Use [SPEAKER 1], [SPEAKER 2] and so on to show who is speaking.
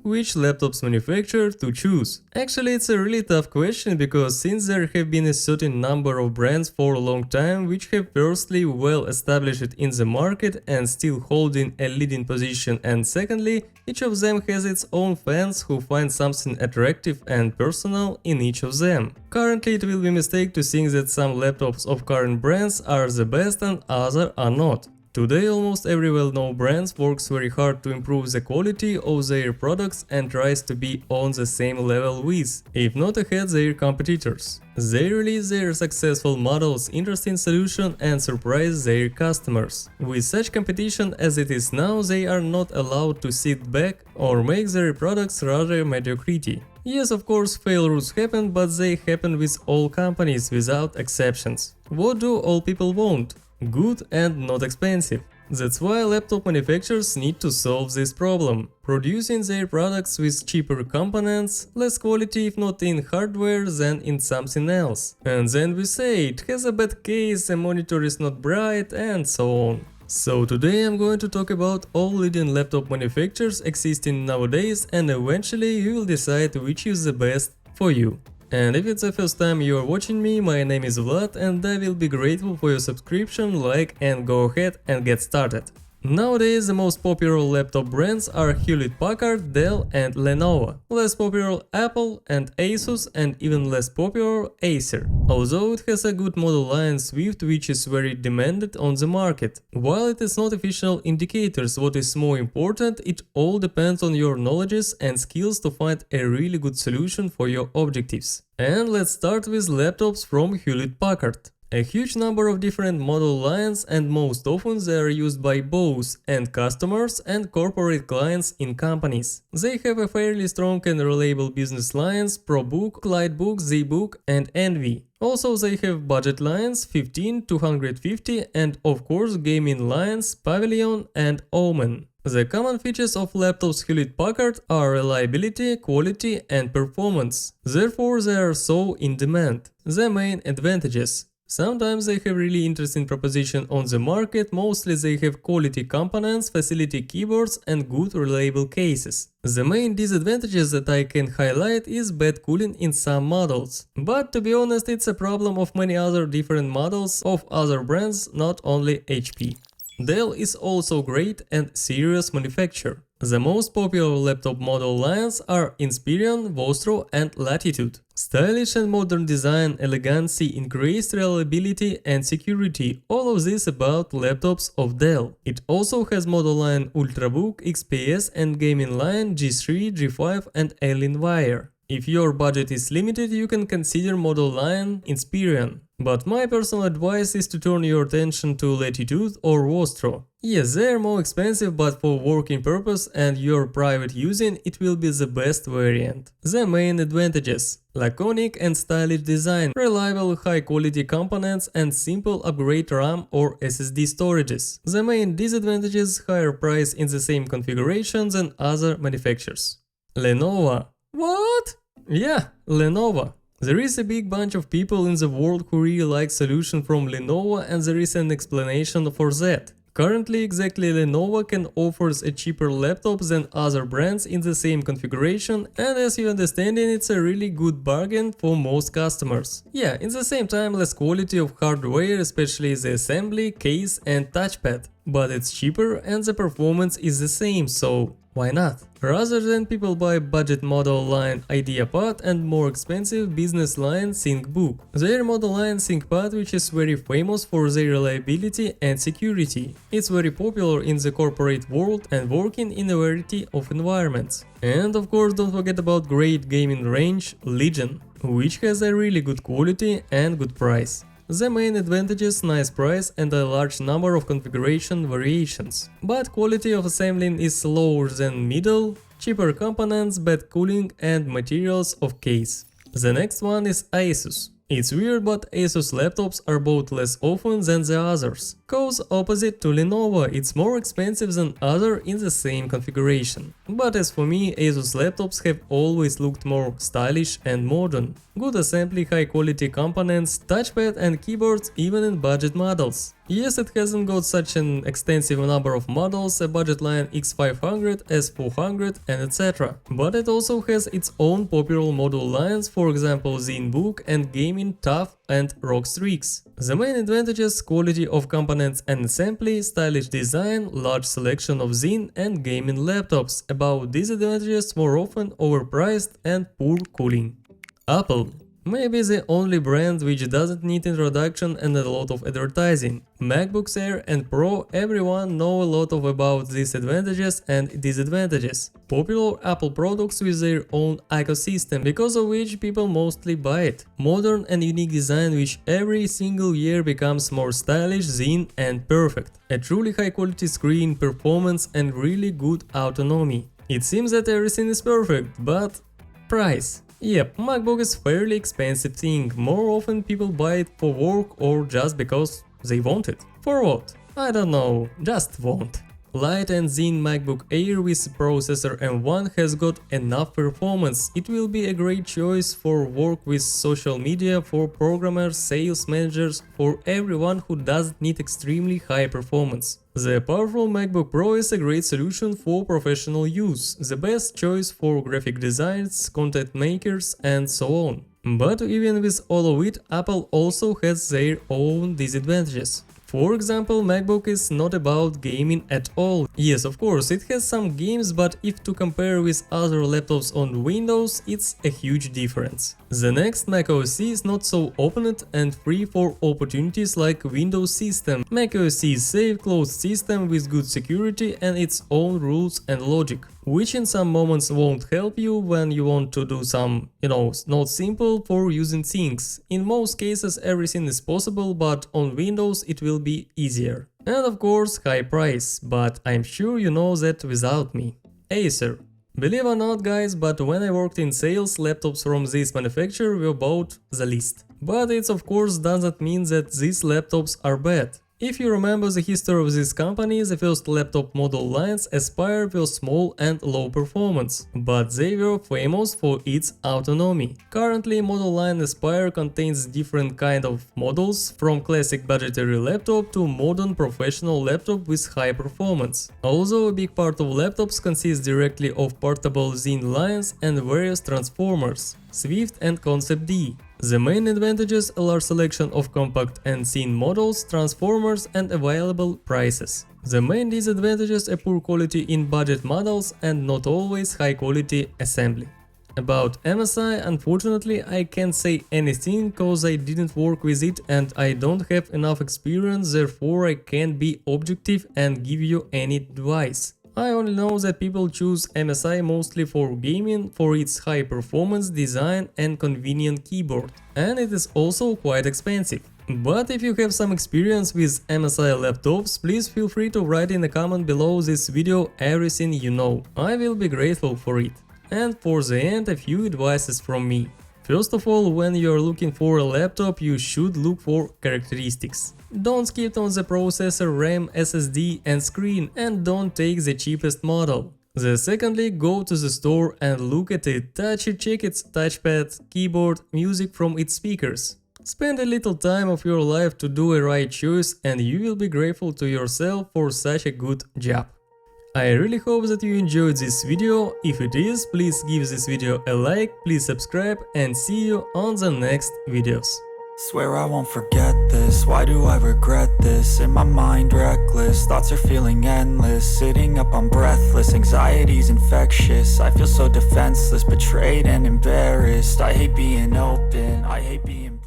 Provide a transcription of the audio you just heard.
[SPEAKER 1] which laptops manufacturer to choose. Actually, it's a really tough question because since there have been a certain number of brands for a long time which have firstly well established in the market and still holding a leading position, and secondly, each of them has its own fans who find something attractive and personal in each of them. Currently, it will be a mistake to think that some laptops of current brands are the best and others are not. Today, almost every well-known brand works very hard to improve the quality of their products and tries to be on the same level with, if not ahead, their competitors. They release their successful models, interesting solutions and surprise their customers. With such competition as it is now, they are not allowed to sit back or make their products rather mediocrity. Yes, of course, failures happen, but they happen with all companies without exceptions. What do all people want? Good and not expensive. That's why laptop manufacturers need to solve this problem, producing their products with cheaper components, less quality if not in hardware than in something else. And then we say it has a bad case, the monitor is not bright and so on. So today I'm going to talk about all leading laptop manufacturers existing nowadays, and eventually you will decide which is the best for you. And if it's the first time you are watching me, my name is Vlad and I will be grateful for your subscription, like, and go ahead and get started. Nowadays the most popular laptop brands are Hewlett-Packard, Dell and Lenovo, less popular Apple and Asus, and even less popular Acer, although it has a good model line Swift which is very demanded on the market. While it is not official indicators what is more important, it all depends on your knowledges and skills to find a really good solution for your objectives. And let's start with laptops from Hewlett-Packard. A huge number of different model lines, and most often they are used by both end customers and corporate clients in companies. They have a fairly strong and reliable business lines: ProBook, Lightbook, ZBook and Envy. Also they have budget lines 15 to 150 and of course gaming lines Pavilion and Omen. The common features of laptops Hewlett-Packard are reliability, quality and performance. Therefore they are so in demand. The main advantages: sometimes they have really interesting proposition on the market, mostly they have quality components, facility keyboards and good reliable cases. The main disadvantages that I can highlight is bad cooling in some models. But to be honest, it's a problem of many other different models of other brands, not only HP. Dell is also great and serious manufacturer. The most popular laptop model lines are Inspiron, Vostro and Latitude. Stylish and modern design, elegancy, increased reliability and security, all of this about laptops of Dell. It also has model line Ultrabook, XPS and gaming line G3, G5 and Alienware. If your budget is limited, you can consider model line Inspiron. But my personal advice is to turn your attention to Latitude or Vostro. Yes, they are more expensive, but for working purpose and your private using it will be the best variant. The main advantages: laconic and stylish design, reliable high quality components and simple upgrade RAM or SSD storages. The main disadvantages: higher price in the same configuration than other manufacturers. Lenovo. What? Yeah, Lenovo. There is a big bunch of people in the world who really like solution from Lenovo, and there is an explanation for that. Currently, exactly Lenovo can offer a cheaper laptop than other brands in the same configuration, and as you understand it, it's a really good bargain for most customers. Yeah, in the same time less quality of hardware, especially the assembly, case and touchpad. But it's cheaper and the performance is the same, so why not? Rather than people buy budget model line IdeaPad and more expensive business line ThinkBook. Their model line ThinkPad, which is very famous for their reliability and security. It's very popular in the corporate world and working in a variety of environments. And of course don't forget about great gaming range Legion, which has a really good quality and good price. The main advantages: nice price and a large number of configuration variations. But quality of assembling is lower than middle, cheaper components, bad cooling and materials of case. The next one is Asus. It's weird, but Asus laptops are bought less often than the others. Cause opposite to Lenovo, it's more expensive than other in the same configuration. But as for me, Asus laptops have always looked more stylish and modern. Good assembly, high quality components, touchpad and keyboards even in budget models. Yes, it hasn't got such an extensive number of models, a budget line X500, S400 and etc. But it also has its own popular model lines, for example ZenBook and Gaming, Tough and Rock Strix. The main advantages: quality of components and assembly, stylish design, large selection of Zen and gaming laptops. About disadvantages: more often overpriced and poor cooling. Apple. Maybe the only brand which doesn't need introduction and a lot of advertising. MacBooks Air and Pro, everyone know a lot about these advantages and disadvantages. Popular Apple products with their own ecosystem, because of which people mostly buy it. Modern and unique design which every single year becomes more stylish, thin and perfect. A truly high quality screen, performance and really good autonomy. It seems that everything is perfect, but price. Yep, MacBook is fairly expensive thing. More often people buy it for work or just because they want it. For what? I don't know, just want. Light and thin MacBook Air with processor M1 has got enough performance. It will be a great choice for work with social media, for programmers, sales managers, for everyone who doesn't need extremely high performance. The powerful MacBook Pro is a great solution for professional use, the best choice for graphic designers, content makers and so on. But even with all of it, Apple also has their own disadvantages. For example, MacBook is not about gaming at all. Yes, of course, it has some games, but if to compare with other laptops on Windows, it's a huge difference. The next, macOS is not so open and free for opportunities like Windows system. macOS is safe, closed system with good security and its own rules and logic, which in some moments won't help you when you want to do some, not simple for using things. In most cases everything is possible, but on Windows it will be easier. And of course high price, but I'm sure you know that without me. Acer. Believe or not guys, but when I worked in sales, laptops from this manufacturer were bought the least. But it of course doesn't mean that these laptops are bad. If you remember the history of this company, the first laptop model lines Aspire were small and low performance, but they were famous for its autonomy. Currently, model line Aspire contains different kind of models, from classic budgetary laptop to modern professional laptop with high performance. Although a big part of laptops consists directly of portable Zen lines and various transformers, Swift and Concept D. The main advantages: a large selection of compact and thin models, transformers and available prices. The main disadvantages: a poor quality in budget models and not always high quality assembly. About MSI, unfortunately I can't say anything cause I didn't work with it and I don't have enough experience, therefore I can't be objective and give you any advice. I only know that people choose MSI mostly for gaming, for its high performance, design and convenient keyboard. And it is also quite expensive. But if you have some experience with MSI laptops, please feel free to write in the comment below this video everything you know. I will be grateful for it. And for the end, a few advices from me. First of all, when you are looking for a laptop, you should look for characteristics. Don't skip on the processor, RAM, SSD and screen, and don't take the cheapest model. Secondly, go to the store and look at it, touch it, check its touchpad, keyboard, music from its speakers. Spend a little time of your life to do a right choice and you will be grateful to yourself for such a good job. I really hope that you enjoyed this video. If it is, please give this video a like, please subscribe and see you on the next videos.
[SPEAKER 2] Swear I won't forget this, why do I regret this? In my mind reckless, thoughts are feeling endless. Sitting up I'm breathless, anxiety's infectious. I feel so defenseless, betrayed and embarrassed. I hate being open, I hate being